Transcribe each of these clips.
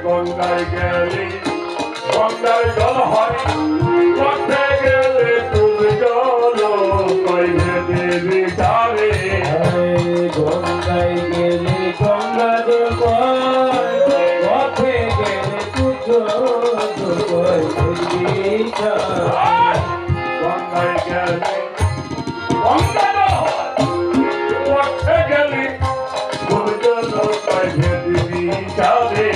গঙ্গায় গেলে গঙ্গার জল হয়, পথে গেলে তুমি জল পাইবে দেবী তারে। গঙ্গায় গেলে গঙ্গা জল পথে গেলে গঙ্গায় গেলে গঙ্গা জল হয়, পথে গেলে তুমি জল পাইবে দেবী তারে।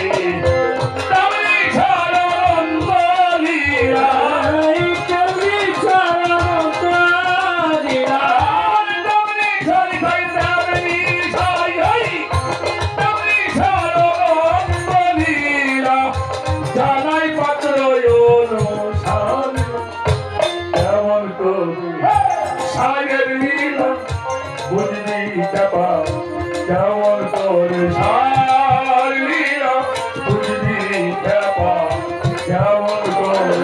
কেমন করে সারিয়া বুঝলি ব্যাপা, কেমন করে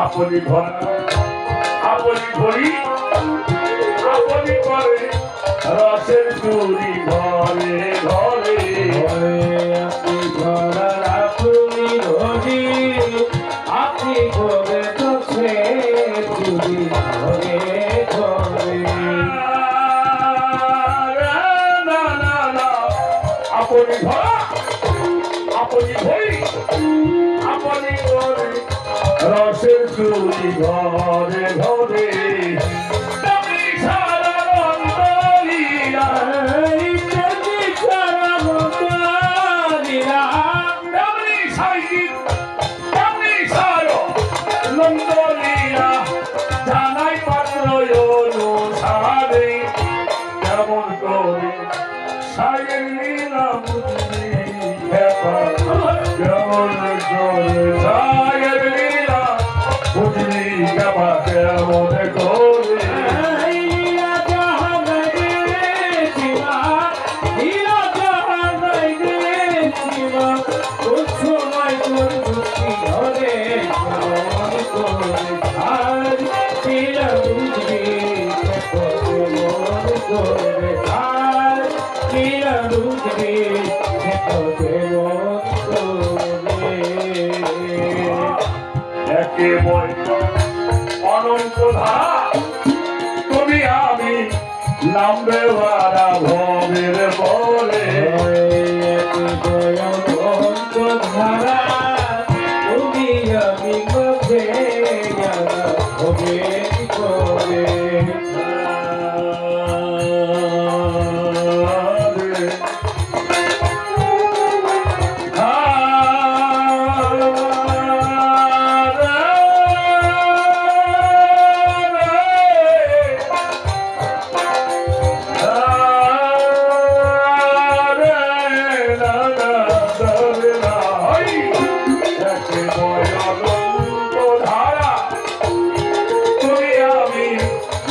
আপনি ঘর আপনি ঘড়ি আপনি করে রসের চুরি ঘরে ঘরে আপনি ঘর আপনি রোজি আপনি ঘরে দোষে চুরি ঘরে ঘরে আপনি ঘর আপনি ঘড়ি আপনি করে রসের চুরি ঘরে ঘরে জানাই পাত্র অনুসারে কেমন করে সাইয়ের লীলা বুঝলি কেমন করে সাইয়ের লীলা বুঝলি কেমন করে অনন্ত ধারা তুমি আমি নামবে বারা ভবের বলে ধারা তুমি আমি মধ্যে হবে করে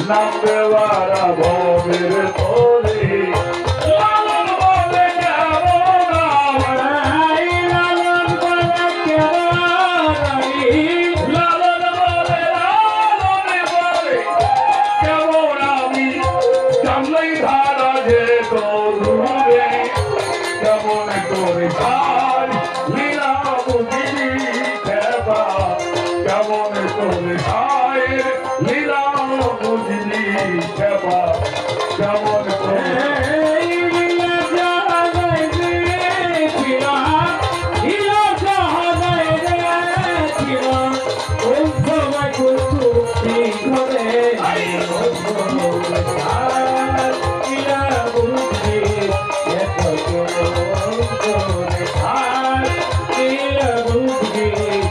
নামবে বারা ভবের বলে লালন বলে লালন বলে কেমন আমি জানলাই ধারা যে দূরে কেমন করে সার লীলা বুঝিলি খেবা কেমন করে সায়ের লীলা বুঝলি খেবা কেমন করে Yeah.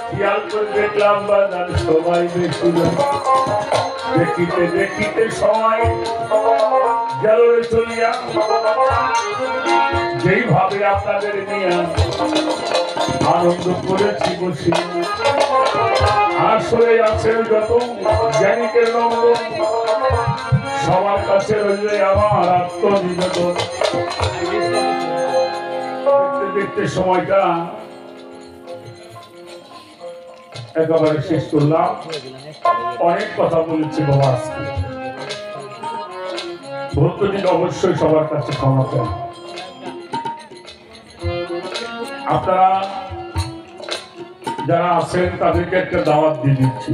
খেয়াল করে দেখলাম বাজার সবাই বেশি দেখিতে দেখিতে সময় গেল রে চলিয়া। যেইভাবে আপনাদের নিয়ে আনন্দ করেছি বসে, আসলে আছে যত জ্ঞানীকের নন্দন, সবার কাছে রইলে আমার আত্মনিবেদন। দেখতে দেখতে সময়টা একেবারে শেষ করলাম। অনেক কথা বলেছি বাবা আজকে, ভক্তদিন অবশ্যই সবার কাছে ক্ষমা চান। আপনারা যারা আছেন তাদেরকে একটা দাওয়াত দিয়ে দিচ্ছি।